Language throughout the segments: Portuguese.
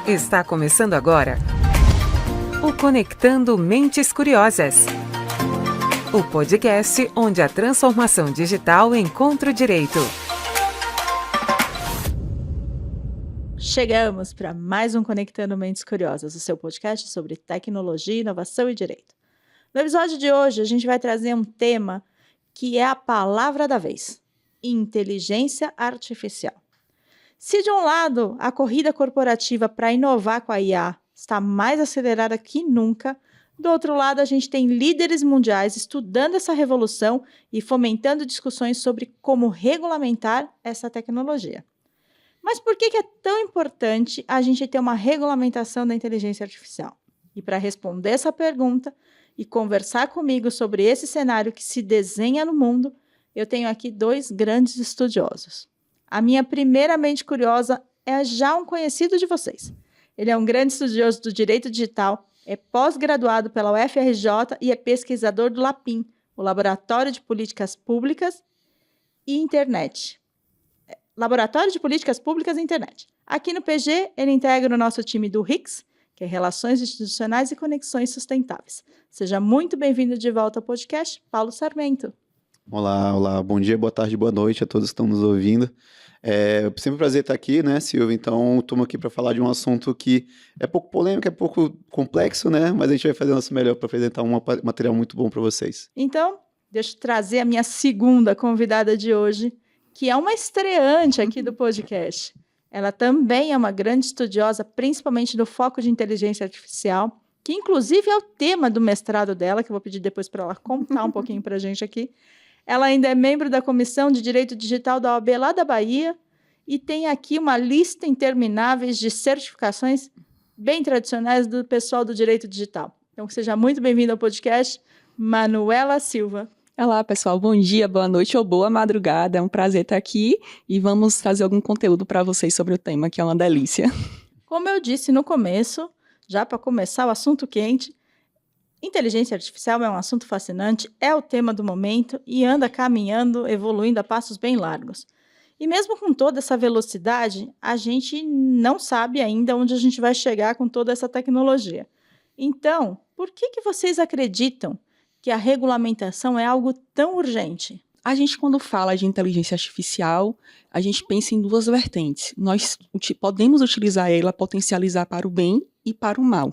Está começando agora o Conectando Mentes Curiosas. O podcast onde a transformação digital encontra o direito. Chegamos para mais um Conectando Mentes Curiosas, o seu podcast sobre tecnologia, inovação e direito. No episódio de hoje, a gente vai trazer um tema que é a palavra da vez: inteligência artificial. Se de um lado a corrida corporativa para inovar com a IA está mais acelerada que nunca, do outro lado a gente tem líderes mundiais estudando essa revolução e fomentando discussões sobre como regulamentar essa tecnologia. Mas por que é tão importante a gente ter uma regulamentação da inteligência artificial? E para responder essa pergunta e conversar comigo sobre esse cenário que se desenha no mundo, eu tenho aqui dois grandes estudiosos. A minha primeira mente curiosa é já um conhecido de vocês. Ele é um grande estudioso do direito digital, é pós-graduado pela UFRJ e é pesquisador do LAPIM, o Laboratório de Políticas Públicas e Internet. Laboratório de Políticas Públicas e Internet. Aqui no PG, ele integra o nosso time do RICS, que é Relações Institucionais e Conexões Sustentáveis. Seja muito bem-vindo de volta ao podcast, Paulo Sarmento. Olá, bom dia, boa tarde, boa noite a todos que estão nos ouvindo. É sempre um prazer estar aqui, né, Silvia? Então, estamos aqui para falar de um assunto que é pouco polêmico, é pouco complexo, né? Mas a gente vai fazer o nosso melhor para apresentar um material muito bom para vocês. Então, deixa eu trazer a minha segunda convidada de hoje, que é uma estreante aqui do podcast. Ela também é uma grande estudiosa, principalmente do foco de inteligência artificial, que inclusive é o tema do mestrado dela, que eu vou pedir depois para ela contar um pouquinho para a gente aqui. Ela ainda é membro da Comissão de Direito Digital da OAB lá da Bahia e tem aqui uma lista interminável de certificações bem tradicionais do pessoal do direito digital. Então, seja muito bem-vinda ao podcast, Manuela Silva. Olá, pessoal. Bom dia, boa noite ou boa madrugada. É um prazer estar aqui e vamos trazer algum conteúdo para vocês sobre o tema, que é uma delícia. Como eu disse no começo, já para começar o assunto quente, inteligência artificial é um assunto fascinante, é o tema do momento e anda caminhando, evoluindo a passos bem largos. E mesmo com toda essa velocidade, a gente não sabe ainda onde a gente vai chegar com toda essa tecnologia. Então, por que vocês acreditam que a regulamentação é algo tão urgente? A gente, quando fala de inteligência artificial, a gente pensa em duas vertentes. Nós podemos utilizar ela, potencializar para o bem e para o mal.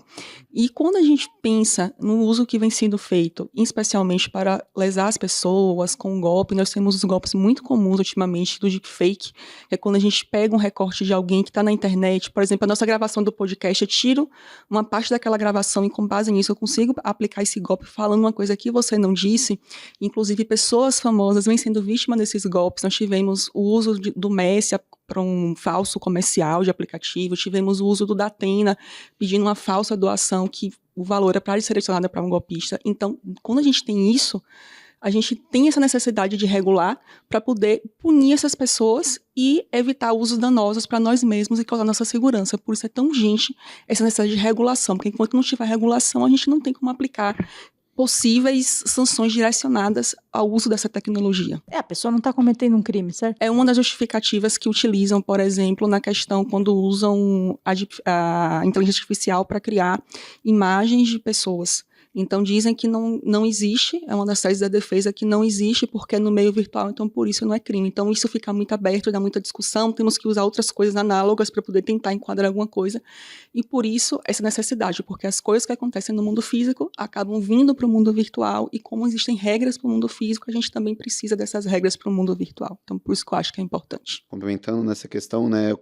E quando a gente pensa no uso que vem sendo feito, especialmente para lesar as pessoas com golpe, nós temos os golpes muito comuns ultimamente do deepfake, que é quando a gente pega um recorte de alguém que está na internet, por exemplo, a nossa gravação do podcast, eu tiro uma parte daquela gravação e com base nisso eu consigo aplicar esse golpe falando uma coisa que você não disse. Inclusive, pessoas famosas vêm sendo vítimas desses golpes. Nós tivemos o uso do Messi para um falso comercial de aplicativo, tivemos o uso do Datena pedindo uma falsa doação que o valor é para ser direcionado para um golpista. Então, quando a gente tem isso, a gente tem essa necessidade de regular para poder punir essas pessoas e evitar usos danosos para nós mesmos e causar nossa segurança. Por isso é tão urgente essa necessidade de regulação, porque enquanto não tiver regulação, a gente não tem como aplicar possíveis sanções direcionadas ao uso dessa tecnologia. A pessoa não está cometendo um crime, certo? É uma das justificativas que utilizam, por exemplo, na questão quando usam a inteligência artificial para criar imagens de pessoas. Então, dizem que não existe, é uma das teses da defesa que não existe porque é no meio virtual, então por isso não é crime. Então, isso fica muito aberto, dá muita discussão, temos que usar outras coisas análogas para poder tentar enquadrar alguma coisa. E por isso, essa necessidade, porque as coisas que acontecem no mundo físico acabam vindo para o mundo virtual e como existem regras para o mundo físico, a gente também precisa dessas regras para o mundo virtual. Então, por isso que eu acho que é importante. Complementando nessa questão, né,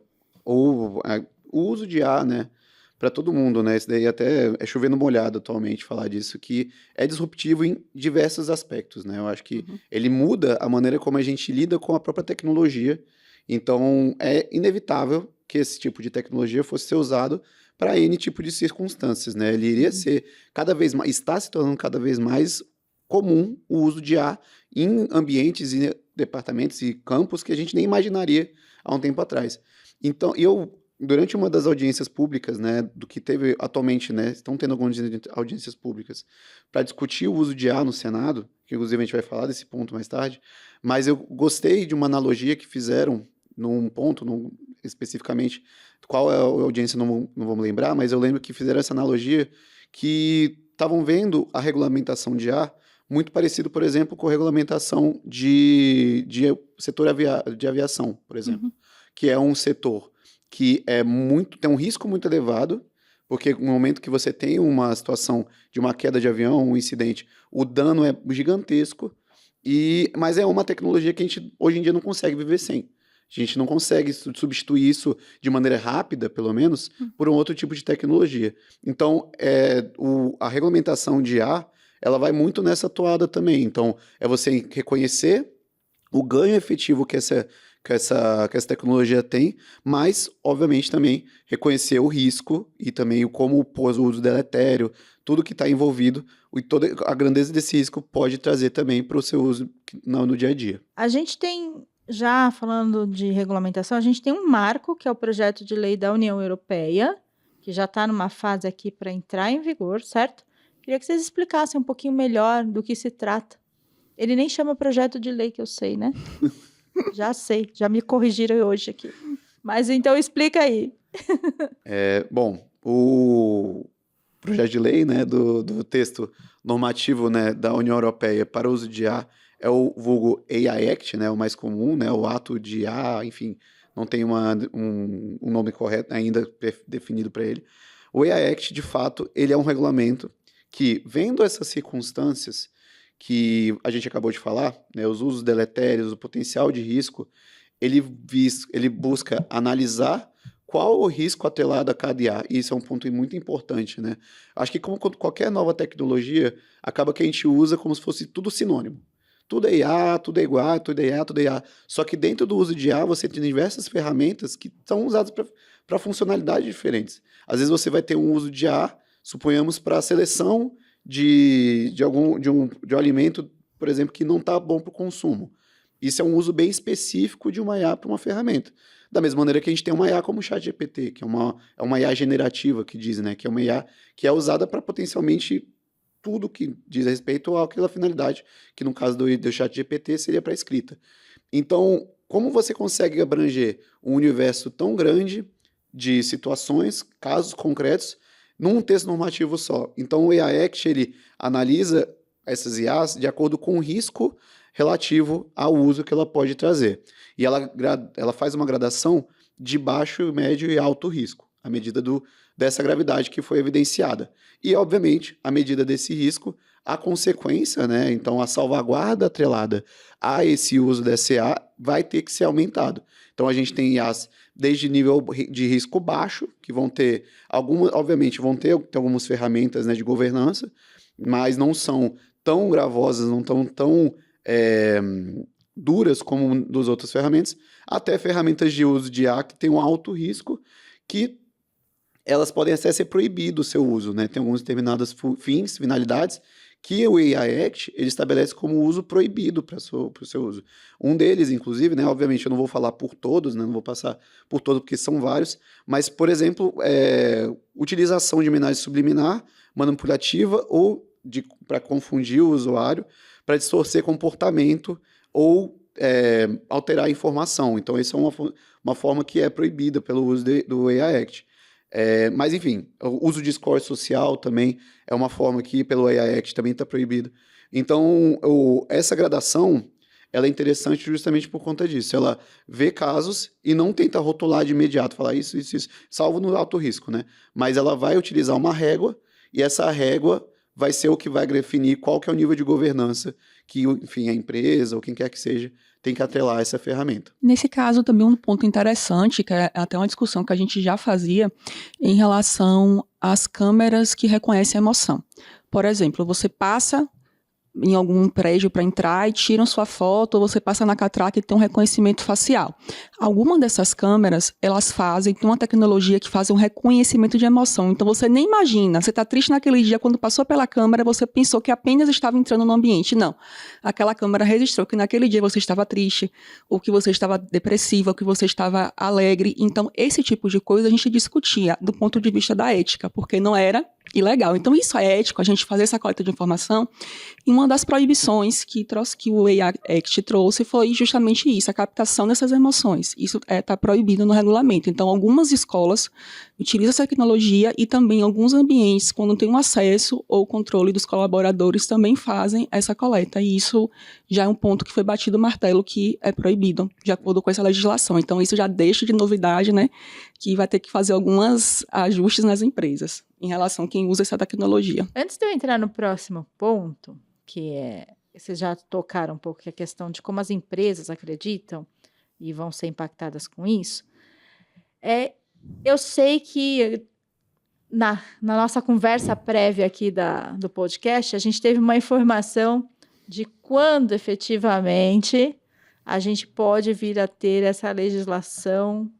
o uso de IA, né, para todo mundo, né? Isso daí até é chovendo molhado atualmente falar disso, que é disruptivo em diversos aspectos, né? Eu acho que ele muda a maneira como a gente lida com a própria tecnologia. Então, é inevitável que esse tipo de tecnologia fosse ser usado para N tipo de circunstâncias, né? Ele iria ser cada vez mais, está se tornando cada vez mais comum o uso de IA em ambientes e departamentos e campos que a gente nem imaginaria há um tempo atrás. Então, durante uma das audiências públicas, né, do que teve atualmente, né, estão tendo algumas audiências públicas para discutir o uso de IA no Senado, que inclusive a gente vai falar desse ponto mais tarde, mas eu gostei de uma analogia que fizeram num ponto, especificamente qual é a audiência, não vou me lembrar, mas eu lembro que fizeram essa analogia que estavam vendo a regulamentação de IA muito parecido, por exemplo, com a regulamentação de setor de aviação, por exemplo, que é um setor que tem um risco muito elevado, porque no momento que você tem uma situação de uma queda de avião, um incidente, o dano é gigantesco, mas é uma tecnologia que a gente hoje em dia não consegue viver sem. A gente não consegue substituir isso de maneira rápida, pelo menos, por um outro tipo de tecnologia. Então, a regulamentação de IA, ela vai muito nessa toada também. Então, é você reconhecer o ganho efetivo que essa tecnologia tem, mas, obviamente, também reconhecer o risco e também como o uso deletério, tudo que está envolvido, e toda a grandeza desse risco pode trazer também para o seu uso no dia a dia. A gente tem, já falando de regulamentação, a gente tem um marco, que é o projeto de lei da União Europeia, que já está numa fase aqui para entrar em vigor, certo? Queria que vocês explicassem um pouquinho melhor do que se trata. Ele nem chama projeto de lei, que eu sei, né? Já sei, já me corrigiram hoje aqui. Mas então explica aí. Bom, o projeto de lei, né, do texto normativo, né, da União Europeia para o uso de IA é o vulgo AI Act, né, o mais comum, né, o ato de IA, enfim, não tem um nome correto ainda definido para ele. O AI Act, de fato, ele é um regulamento que, vendo essas circunstâncias que a gente acabou de falar, né, os usos deletérios, o potencial de risco, ele busca analisar qual o risco atrelado a cada IA. E isso é um ponto muito importante, né? Acho que como qualquer nova tecnologia, acaba que a gente usa como se fosse tudo sinônimo. Tudo é IA, tudo é igual, tudo é IA, tudo é IA. Só que dentro do uso de IA, você tem diversas ferramentas que são usadas para funcionalidades diferentes. Às vezes você vai ter um uso de IA, suponhamos, para a seleção de um alimento, por exemplo, que não está bom para o consumo. Isso é um uso bem específico de uma IA para uma ferramenta. Da mesma maneira que a gente tem uma IA como o ChatGPT, que é uma IA generativa, que diz, né, que é uma IA que é usada para potencialmente tudo que diz respeito àquela finalidade, que no caso do ChatGPT seria para escrita. Então, como você consegue abranger um universo tão grande de situações, casos concretos, num texto normativo só? Então, o AI Act, ele analisa essas IAs de acordo com o risco relativo ao uso que ela pode trazer. E ela faz uma gradação de baixo, médio e alto risco, à medida dessa gravidade que foi evidenciada. E, obviamente, à medida desse risco, a consequência, né, então a salvaguarda atrelada a esse uso dessa IA vai ter que ser aumentado. Então, a gente tem IAs desde nível de risco baixo, que vão ter obviamente, vão ter algumas ferramentas, né, de governança, mas não são tão gravosas, não tão duras como das outras ferramentas, até ferramentas de uso de IA que tem um alto risco, que elas podem até ser proibido o seu uso, né? Tem alguns determinados finalidades, que o AI Act ele estabelece como uso proibido para o seu uso. Um deles, inclusive, né, obviamente eu não vou falar por todos, né, não vou passar por todos porque são vários, mas, por exemplo, utilização de mensagem subliminar, manipulativa ou para confundir o usuário, para distorcer comportamento ou alterar a informação. Então, essa é uma forma que é proibida pelo uso do AI Act. Mas, enfim, o uso de score social também é uma forma que, pelo AI Act, também está proibido. Então, essa gradação ela é interessante justamente por conta disso. Ela vê casos e não tenta rotular de imediato, falar isso, salvo no alto risco, né? Mas ela vai utilizar uma régua e essa régua vai ser o que vai definir qual que é o nível de governança que, enfim, a empresa ou quem quer que seja tem que atrelar essa ferramenta. Nesse caso, também um ponto interessante, que é até uma discussão que a gente já fazia em relação às câmeras que reconhecem a emoção. Por exemplo, você passa em algum prédio para entrar e tiram sua foto, ou você passa na catraca e tem um reconhecimento facial. Algumas dessas câmeras, elas tem uma tecnologia que faz um reconhecimento de emoção. Então, você nem imagina, você está triste naquele dia, quando passou pela câmera, você pensou que apenas estava entrando no ambiente. Não. Aquela câmera registrou que naquele dia você estava triste, ou que você estava depressiva, ou que você estava alegre. Então, esse tipo de coisa a gente discutia do ponto de vista da ética, porque não era ilegal. Então, isso é ético, a gente fazer essa coleta de informação. E uma das proibições que o AI Act trouxe foi justamente isso, a captação dessas emoções. Isso está proibido no regulamento. Então, algumas escolas utilizam essa tecnologia e também alguns ambientes, quando tem um acesso ou controle dos colaboradores, também fazem essa coleta. E isso já é um ponto que foi batido o martelo, que é proibido, de acordo com essa legislação. Então, isso já deixa de novidade, né, que vai ter que fazer alguns ajustes nas empresas em relação a quem usa essa tecnologia. Antes de eu entrar no próximo ponto, que vocês já tocaram um pouco, que é a questão de como as empresas acreditam e vão ser impactadas com isso, eu sei que na nossa conversa prévia aqui do podcast, a gente teve uma informação de quando efetivamente a gente pode vir a ter essa legislação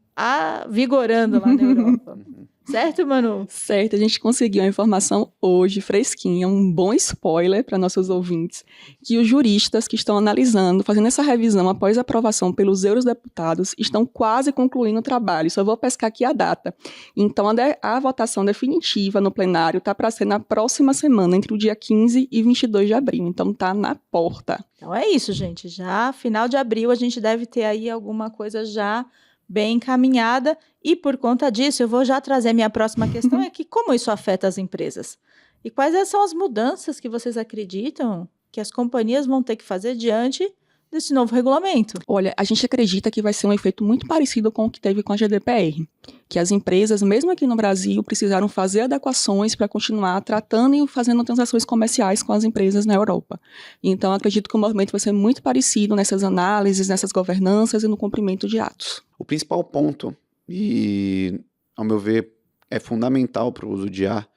vigorando lá na Europa. Certo, Manu? Certo, a gente conseguiu a informação hoje, fresquinha, um bom spoiler para nossos ouvintes, que os juristas que estão analisando, fazendo essa revisão após a aprovação pelos eurodeputados, estão quase concluindo o trabalho. Só vou pescar aqui a data. Então, a votação definitiva no plenário está para ser na próxima semana, entre o dia 15 e 22 de abril. Então, está na porta. Então, é isso, gente. Já final de abril, a gente deve ter aí alguma coisa já bem encaminhada, e por conta disso eu vou já trazer a minha próxima questão, é que como isso afeta as empresas? E quais são as mudanças que vocês acreditam que as companhias vão ter que fazer diante desse novo regulamento? Olha, a gente acredita que vai ser um efeito muito parecido com o que teve com a GDPR, que as empresas, mesmo aqui no Brasil, precisaram fazer adequações para continuar tratando e fazendo transações comerciais com as empresas na Europa. Então, acredito que o movimento vai ser muito parecido nessas análises, nessas governanças e no cumprimento de atos. O principal ponto, e ao meu ver é fundamental para o uso de IA,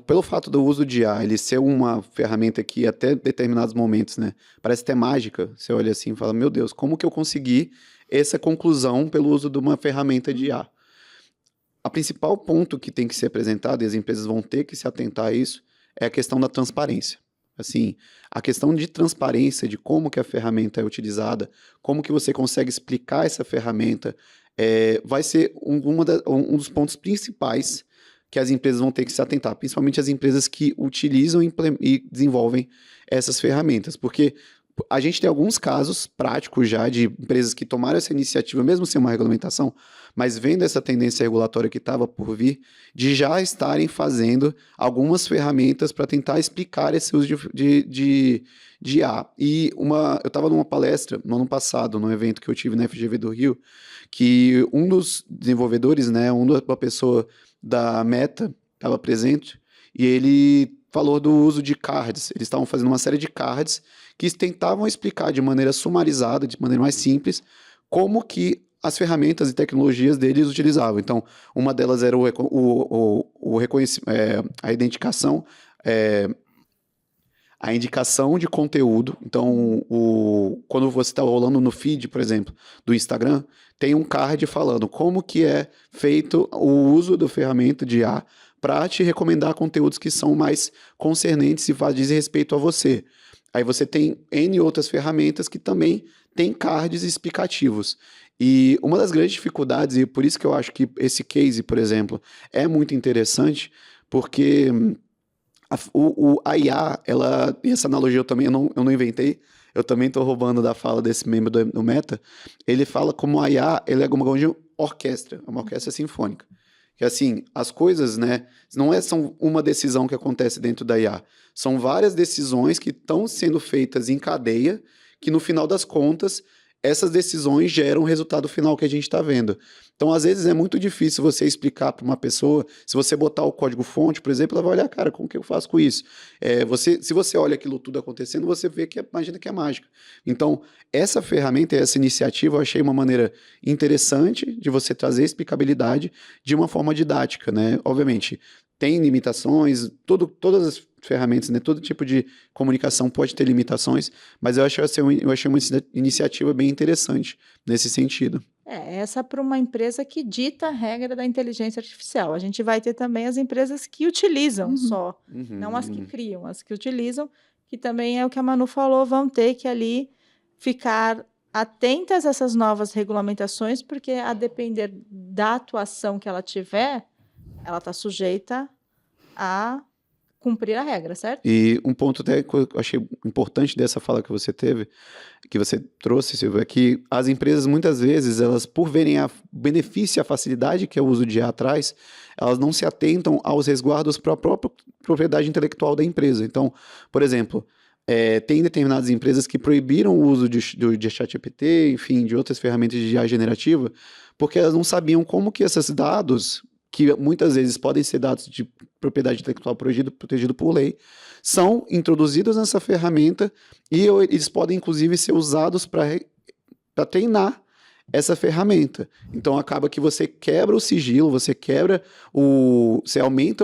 pelo fato do uso de IA, ele ser uma ferramenta que até determinados momentos, né, parece até mágica. Você olha assim e fala, meu Deus, como que eu consegui essa conclusão pelo uso de uma ferramenta de IA? O principal ponto que tem que ser apresentado, e as empresas vão ter que se atentar a isso, é a questão da transparência. Assim, a questão de transparência, de como que a ferramenta é utilizada, como que você consegue explicar essa ferramenta, vai ser um dos pontos principais que as empresas vão ter que se atentar, principalmente as empresas que utilizam e desenvolvem essas ferramentas, porque a gente tem alguns casos práticos já de empresas que tomaram essa iniciativa, mesmo sem uma regulamentação, mas vendo essa tendência regulatória que estava por vir, de já estarem fazendo algumas ferramentas para tentar explicar esse uso de IA. E eu estava numa palestra no ano passado, num evento que eu tive na FGV do Rio, que um dos desenvolvedores, né, uma pessoa da Meta estava presente, e ele falou do uso de cards. Eles estavam fazendo uma série de cards que tentavam explicar de maneira sumarizada, de maneira mais simples, como que as ferramentas e tecnologias deles utilizavam. Então, uma delas era a identificação, a indicação de conteúdo. Então, quando você está rolando no feed, por exemplo, do Instagram, tem um card falando como que é feito o uso da ferramenta de IA para te recomendar conteúdos que são mais concernentes e dizem respeito a você. Aí você tem N outras ferramentas que também têm cards explicativos. E uma das grandes dificuldades, e por isso que eu acho que esse case, por exemplo, é muito interessante, porque a IA, e essa analogia eu não inventei, eu também estou roubando da fala desse membro do Meta, ele fala como a IA ele é uma orquestra, uma orquestra sinfônica. Que assim, as coisas, né, não são uma decisão que acontece dentro da IA, são várias decisões que estão sendo feitas em cadeia, que no final das contas, essas decisões geram o resultado final que a gente está vendo. Então, às vezes, é muito difícil você explicar para uma pessoa, se você botar o código-fonte, por exemplo, ela vai olhar, cara, como que eu faço com isso? Se você olha aquilo tudo acontecendo, você vê imagina que é mágica. Então, essa ferramenta, essa iniciativa, eu achei uma maneira interessante de você trazer explicabilidade de uma forma didática, né? Obviamente, tem limitações, todas as ferramentas, né? Todo tipo de comunicação pode ter limitações, mas eu achei uma iniciativa bem interessante nesse sentido. Essa para uma empresa que dita a regra da inteligência artificial. A gente vai ter também as empresas que utilizam só, não as que criam, as que utilizam, que também é o que a Manu falou, vão ter que ali ficar atentas a essas novas regulamentações, porque a depender da atuação que ela tiver, ela está sujeita a cumprir a regra, certo? E um ponto até que eu achei importante dessa fala que você teve, que você trouxe, Silvio, é que as empresas, muitas vezes, elas, por verem o benefício e a facilidade que o uso de IA traz, elas não se atentam aos resguardos para a própria propriedade intelectual da empresa. Então, por exemplo, tem determinadas empresas que proibiram o uso de ChatGPT, enfim, de outras ferramentas de IA generativa, porque elas não sabiam como que esses dados, que muitas vezes podem ser dados de propriedade intelectual protegido por lei, são introduzidos nessa ferramenta e eles podem, inclusive, ser usados para treinar essa ferramenta. Então, acaba que você quebra o sigilo, você aumenta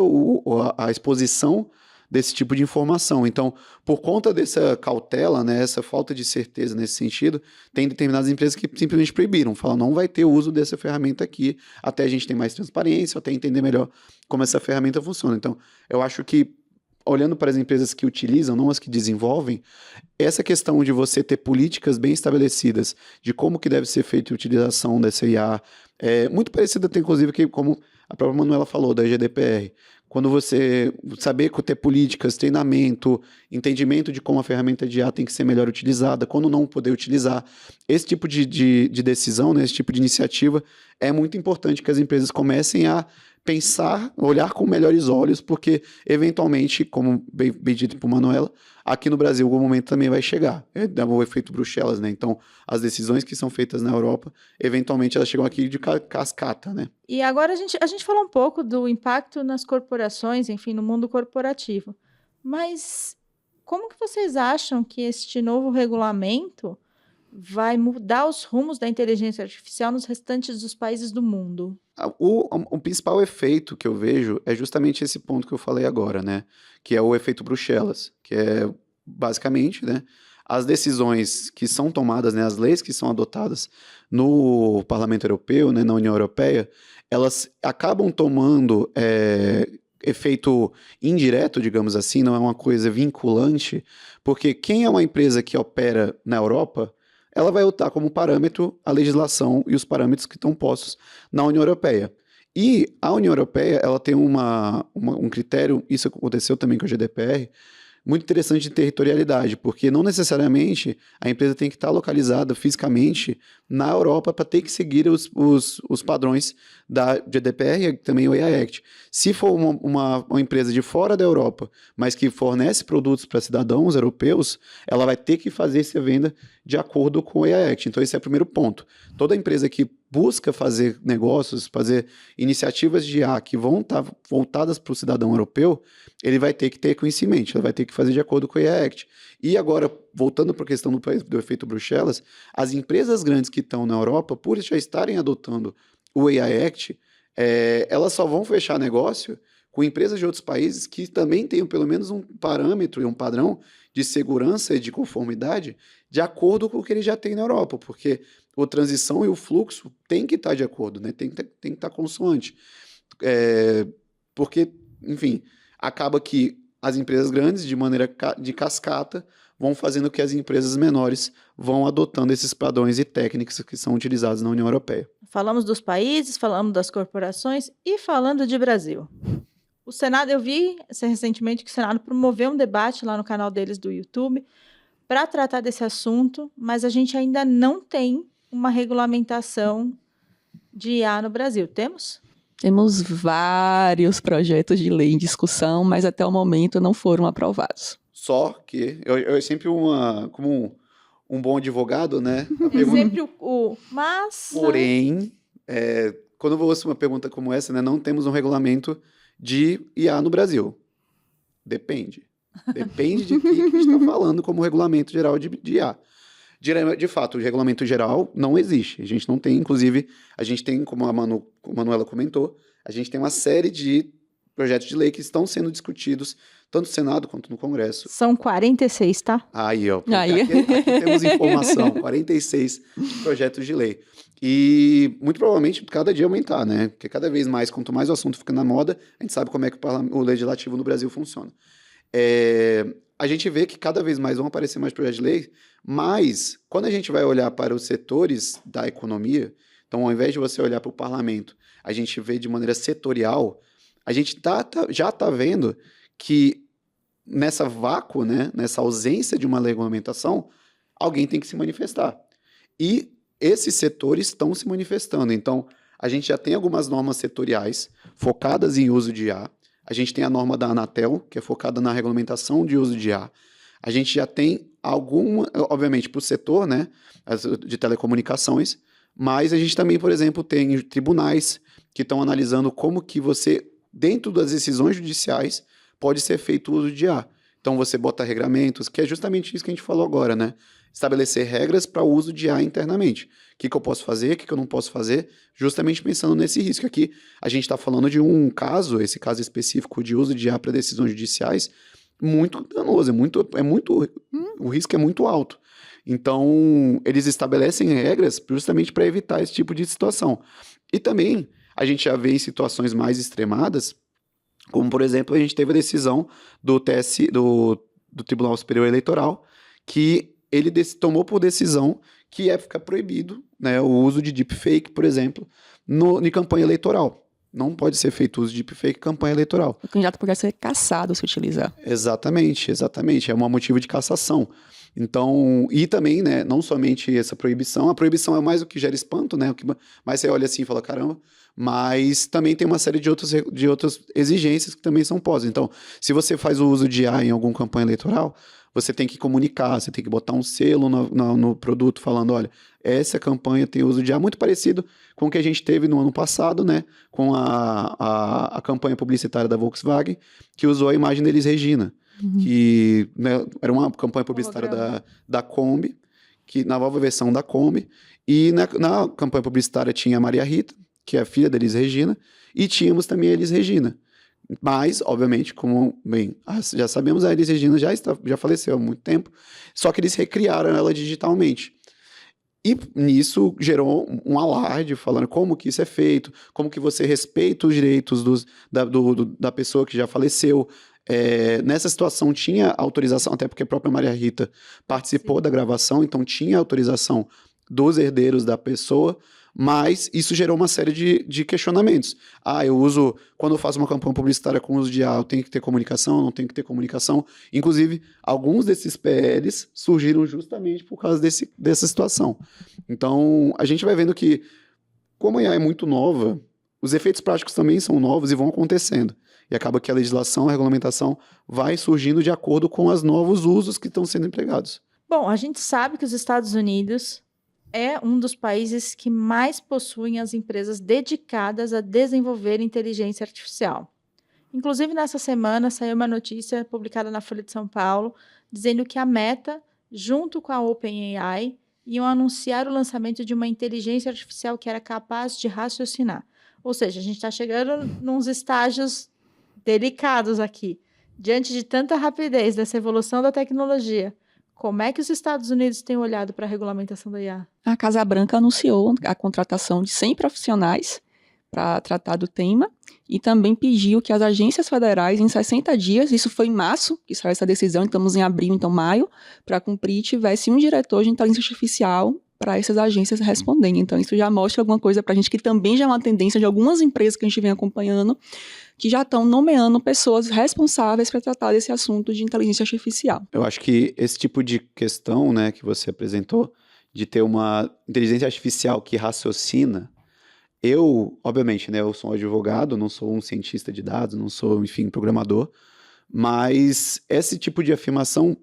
a exposição desse tipo de informação. Então, por conta dessa cautela, né, essa falta de certeza nesse sentido, tem determinadas empresas que simplesmente proibiram, falam, não vai ter uso dessa ferramenta aqui, até a gente ter mais transparência, até entender melhor como essa ferramenta funciona. Então, eu acho que, olhando para as empresas que utilizam, não as que desenvolvem, essa questão de você ter políticas bem estabelecidas de como que deve ser feita a utilização dessa IA, é muito parecida, inclusive, que como a própria Manuela falou, da GDPR. Quando você saber ter políticas, treinamento, entendimento de como a ferramenta de IA tem que ser melhor utilizada, quando não poder utilizar, esse tipo de decisão, né, esse tipo de iniciativa, é muito importante que as empresas comecem a pensar, olhar com melhores olhos, porque, eventualmente, como bem dito por Manuela, aqui no Brasil, algum momento também vai chegar. É o efeito Bruxelas, né? Então, as decisões que são feitas na Europa, eventualmente, elas chegam aqui de cascata, né? E agora a gente falou um pouco do impacto nas corporações, enfim, no mundo corporativo. Mas como que vocês acham que este novo regulamento vai mudar os rumos da inteligência artificial nos restantes dos países do mundo? O principal efeito que eu vejo é justamente esse ponto que eu falei agora, né? Que é o efeito Bruxelas, que é basicamente, né, as decisões que são tomadas, né, as leis que são adotadas no Parlamento Europeu, né, na União Europeia, elas acabam tomando efeito indireto, digamos assim, não é uma coisa vinculante, porque quem é uma empresa que opera na Europa, ela vai usar como parâmetro a legislação e os parâmetros que estão postos na União Europeia. E a União Europeia, ela tem um critério, isso aconteceu também com a GDPR, muito interessante de territorialidade, porque não necessariamente a empresa tem que estar localizada fisicamente na Europa para ter que seguir os padrões da GDPR e também o AI Act. Se for uma empresa de fora da Europa, mas que fornece produtos para cidadãos europeus, ela vai ter que fazer essa venda de acordo com o AI Act. Então esse é o primeiro ponto. Toda empresa que busca fazer negócios, fazer iniciativas de IA que vão estar voltadas para o cidadão europeu, ele vai ter que ter conhecimento, ele vai ter que fazer de acordo com o AI Act. E agora, voltando para a questão do efeito Bruxelas, as empresas grandes que estão na Europa, por já estarem adotando o AI Act, elas só vão fechar negócio com empresas de outros países que também tenham pelo menos um parâmetro e um padrão de segurança e de conformidade de acordo com o que ele já tem na Europa, porque a transição e o fluxo tem que estar de acordo, né? Tem que estar consoante. Porque, enfim, acaba que as empresas grandes, de maneira de cascata, vão fazendo que as empresas menores vão adotando esses padrões e técnicas que são utilizados na União Europeia. Falamos dos países, falamos das corporações e falando de Brasil. O Senado, eu vi recentemente que o Senado promoveu um debate lá no canal deles do YouTube para tratar desse assunto, mas a gente ainda não tem uma regulamentação de IA no Brasil. Temos? Temos vários projetos de lei em discussão, mas até o momento não foram aprovados. Só que, eu sempre como um bom advogado, né? É sempre mas... Porém, quando eu ouço uma pergunta como essa, né, não temos um regulamento de IA no Brasil. Depende. Depende de que a gente está falando como regulamento geral de IA. De fato, o regulamento geral não existe. A gente não tem, inclusive, a gente tem, como a Manuela comentou, a gente tem uma série de projetos de lei que estão sendo discutidos tanto no Senado quanto no Congresso. São 46, tá? Aí, ó. Aqui temos informação, 46 projetos de lei. E, muito provavelmente, cada dia aumentar, né? Porque cada vez mais, quanto mais o assunto fica na moda, a gente sabe como é que o legislativo no Brasil funciona. A gente vê que cada vez mais vão aparecer mais projetos de lei, mas quando a gente vai olhar para os setores da economia, então, ao invés de você olhar para o parlamento, a gente vê de maneira setorial, a gente já está vendo que nessa vácuo, né, nessa ausência de uma regulamentação, alguém tem que se manifestar. E esses setores estão se manifestando. Então, a gente já tem algumas normas setoriais focadas em uso de IA. A gente tem a norma da Anatel, que é focada na regulamentação de uso de IA. A gente já tem alguma, obviamente, para o setor, né, de telecomunicações, mas a gente também, por exemplo, tem tribunais que estão analisando como que você, dentro das decisões judiciais, pode ser feito o uso de IA. Então, você bota regramentos, que é justamente isso que a gente falou agora, né? Estabelecer regras para o uso de IA internamente. O que eu posso fazer, o que eu não posso fazer, justamente pensando nesse risco. Aqui, a gente está falando de um caso, esse caso específico de uso de IA para decisões judiciais, muito danoso, o risco é muito alto. Então, eles estabelecem regras justamente para evitar esse tipo de situação. E também, a gente já vê em situações mais extremadas, como, por exemplo, a gente teve a decisão do Tribunal Superior Eleitoral, que ele tomou por decisão que ficar proibido, né, o uso de deepfake, por exemplo, em campanha eleitoral. Não pode ser feito uso de deepfake em campanha eleitoral. O candidato poderia ser cassado se utilizar. Exatamente. É um motivo de cassação. Então, e também, né, não somente essa proibição, a proibição é mais o que gera espanto, né, o que mais você olha assim e fala, caramba, mas também tem uma série de outras exigências que também são postas. Então, se você faz o uso de IA em alguma campanha eleitoral, você tem que comunicar, você tem que botar um selo no produto falando, olha, essa campanha tem uso de IA, muito parecido com o que a gente teve no ano passado, né, com a campanha publicitária da Volkswagen, que usou a imagem da Elis Regina. Que, né, era uma campanha publicitária da Kombi, que, na nova versão da Kombi, e na campanha publicitária tinha a Maria Rita, que é a filha da Elis Regina, e tínhamos também a Elis Regina. Mas, obviamente, como bem, já sabemos, a Elis Regina já faleceu há muito tempo, só que eles recriaram ela digitalmente. E nisso gerou um alarde, falando como que isso é feito, como que você respeita os direitos da pessoa que já faleceu. Nessa situação tinha autorização, até porque a própria Maria Rita participou da gravação, então tinha autorização dos herdeiros da pessoa, mas isso gerou uma série de questionamentos. Quando eu faço uma campanha publicitária com uso de IA, eu tenho que ter comunicação, não tenho que ter comunicação. Inclusive, alguns desses PLs surgiram justamente por causa dessa situação. Então, a gente vai vendo que, como a IA é muito nova, os efeitos práticos também são novos e vão acontecendo. E acaba que a legislação, a regulamentação vai surgindo de acordo com os novos usos que estão sendo empregados. Bom, a gente sabe que os Estados Unidos é um dos países que mais possuem as empresas dedicadas a desenvolver inteligência artificial. Inclusive, nessa semana, saiu uma notícia publicada na Folha de São Paulo, dizendo que a Meta, junto com a OpenAI, iam anunciar o lançamento de uma inteligência artificial que era capaz de raciocinar. Ou seja, a gente está chegando nos estágios delicados aqui. Diante de tanta rapidez dessa evolução da tecnologia, como é que os Estados Unidos têm olhado para a regulamentação da IA? A Casa Branca anunciou a contratação de 100 profissionais para tratar do tema e também pediu que as agências federais, em 60 dias, isso foi em março, que saiu essa decisão, estamos em abril, então maio, para cumprir, tivesse um diretor de inteligência artificial para essas agências responderem. Então, isso já mostra alguma coisa para a gente, que também já é uma tendência de algumas empresas que a gente vem acompanhando, que já estão nomeando pessoas responsáveis para tratar desse assunto de inteligência artificial. Eu acho que esse tipo de questão, né, que você apresentou, de ter uma inteligência artificial que raciocina, obviamente, né, eu sou um advogado, não sou um cientista de dados, não sou, enfim, programador, mas esse tipo de afirmação,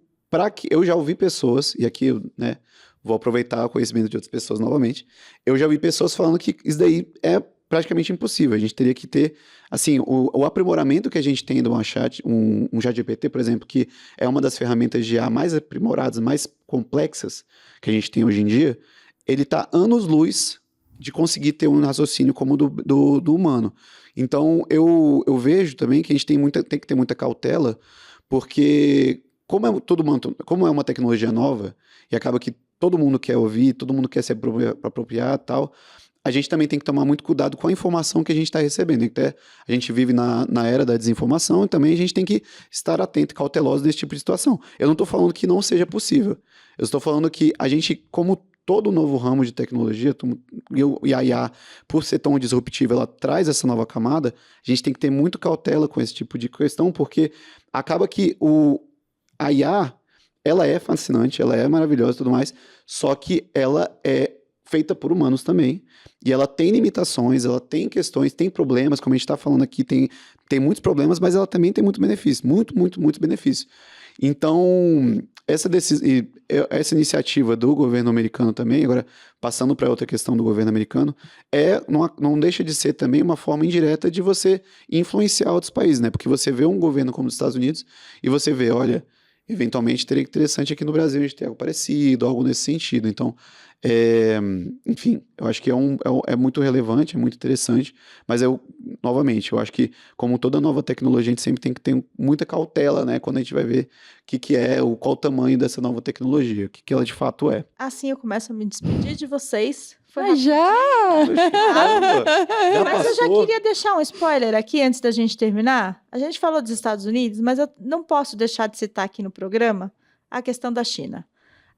eu já ouvi pessoas, e aqui, né, vou aproveitar o conhecimento de outras pessoas novamente, eu já ouvi pessoas falando que isso daí é praticamente impossível. A gente teria que ter, assim, o aprimoramento que a gente tem do um ChatGPT, por exemplo, que é uma das ferramentas de IA mais aprimoradas, mais complexas que a gente tem hoje em dia, ele está anos-luz de conseguir ter um raciocínio como do humano. Então, eu vejo também que a gente tem que ter muita cautela, porque como é uma tecnologia nova, e acaba que todo mundo quer ouvir, todo mundo quer se apropriar e tal, a gente também tem que tomar muito cuidado com a informação que a gente está recebendo. Até a gente vive na era da desinformação e também a gente tem que estar atento e cauteloso nesse tipo de situação. Eu não estou falando que não seja possível. Eu estou falando que a gente, como todo novo ramo de tecnologia, e a IA, por ser tão disruptiva, ela traz essa nova camada, a gente tem que ter muito cautela com esse tipo de questão, porque acaba que a IA, ela é fascinante, ela é maravilhosa e tudo mais, só que ela é feita por humanos também, e ela tem limitações, ela tem questões, tem problemas, como a gente está falando aqui, tem muitos problemas, mas ela também tem muito benefício, muito benefício. Então, essa iniciativa do governo americano também, agora passando para outra questão do governo americano, não deixa de ser também uma forma indireta de você influenciar outros países, né? Porque você vê um governo como os Estados Unidos e você vê, olha, eventualmente teria interessante aqui no Brasil a gente ter algo parecido, algo nesse sentido. Então, enfim, eu acho que é muito relevante, é muito interessante, mas novamente, eu acho que como toda nova tecnologia, a gente sempre tem que ter muita cautela, né, quando a gente vai ver qual o tamanho dessa nova tecnologia, o que ela de fato é. Assim eu começo a me despedir de vocês. Já! Mas eu já queria deixar um spoiler aqui antes da gente terminar. A gente falou dos Estados Unidos, mas eu não posso deixar de citar aqui no programa a questão da China.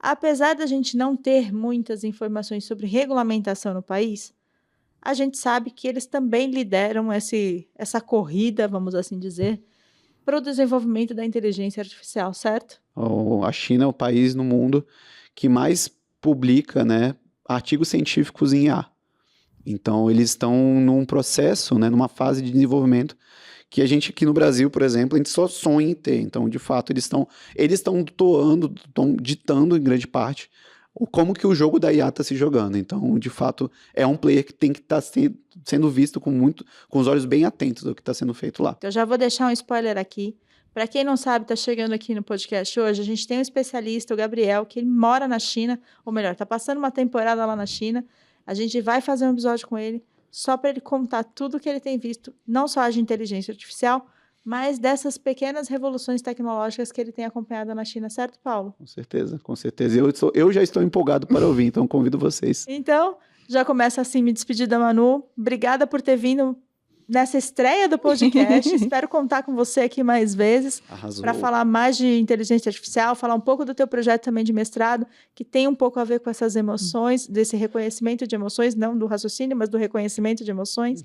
Apesar da gente não ter muitas informações sobre regulamentação no país, a gente sabe que eles também lideram essa corrida, vamos assim dizer, para o desenvolvimento da inteligência artificial, certo? A China é o país no mundo que mais publica, né, artigos científicos em IA. Então, eles estão num processo, né, numa fase de desenvolvimento que a gente aqui no Brasil, por exemplo, a gente só sonha em ter. Então, de fato, eles estão ditando em grande parte como que o jogo da IA está se jogando. Então, de fato, é um player que tem que estar sendo visto com os olhos bem atentos do que está sendo feito lá. Então, já vou deixar um spoiler aqui. Para quem não sabe, está chegando aqui no podcast hoje, a gente tem um especialista, o Gabriel, que ele mora na China, ou melhor, está passando uma temporada lá na China. A gente vai fazer um episódio com ele, só para ele contar tudo o que ele tem visto, não só de inteligência artificial, mas dessas pequenas revoluções tecnológicas que ele tem acompanhado na China, certo, Paulo? Com certeza, com certeza. Eu já estou empolgado para ouvir, então convido vocês. Então, já começa assim, me despedir da Manu. Obrigada por ter vindo nessa estreia do podcast. Espero contar com você aqui mais vezes para falar mais de inteligência artificial, falar um pouco do teu projeto também de mestrado, que tem um pouco a ver com essas emoções, desse reconhecimento de emoções, não do raciocínio, mas do reconhecimento de emoções.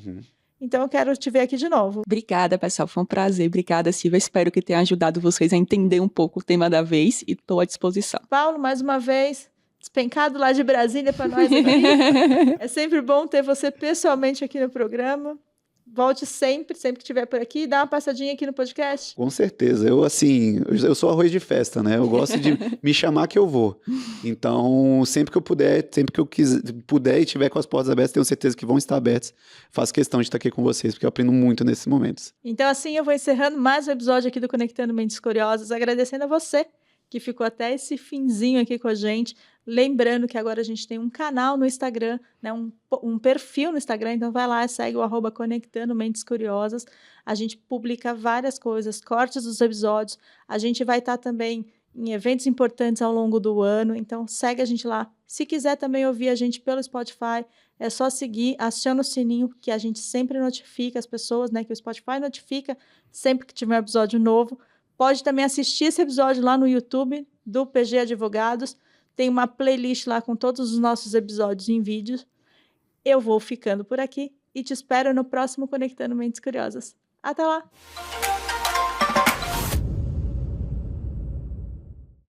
Então, eu quero te ver aqui de novo. Obrigada, pessoal. Foi um prazer. Obrigada, Silvia. Espero que tenha ajudado vocês a entender um pouco o tema da vez e estou à disposição. Paulo, mais uma vez, despencado lá de Brasília para nós aqui. É sempre bom ter você pessoalmente aqui no programa. Volte sempre que estiver por aqui, dá uma passadinha aqui no podcast. Com certeza. Eu sou arroz de festa, né? Eu gosto de me chamar que eu vou. Então, sempre que eu puder, sempre que eu puder e tiver com as portas abertas, tenho certeza que vão estar abertas. Faço questão de estar aqui com vocês, porque eu aprendo muito nesses momentos. Então, assim, eu vou encerrando mais um episódio aqui do Conectando Mentes Curiosas, agradecendo a você que ficou até esse finzinho aqui com a gente. Lembrando que agora a gente tem um canal no Instagram, né, um perfil no Instagram, então vai lá, segue o @Conectando Mentes Curiosas. A gente publica várias coisas, cortes dos episódios. A gente vai estar também em eventos importantes ao longo do ano, então segue a gente lá. Se quiser também ouvir a gente pelo Spotify, é só seguir, aciona o sininho, que a gente sempre notifica as pessoas, né, que o Spotify notifica sempre que tiver um episódio novo. Pode também assistir esse episódio lá no YouTube do PG Advogados. Tem uma playlist lá com todos os nossos episódios em vídeos. Eu vou ficando por aqui e te espero no próximo Conectando Mentes Curiosas. Até lá!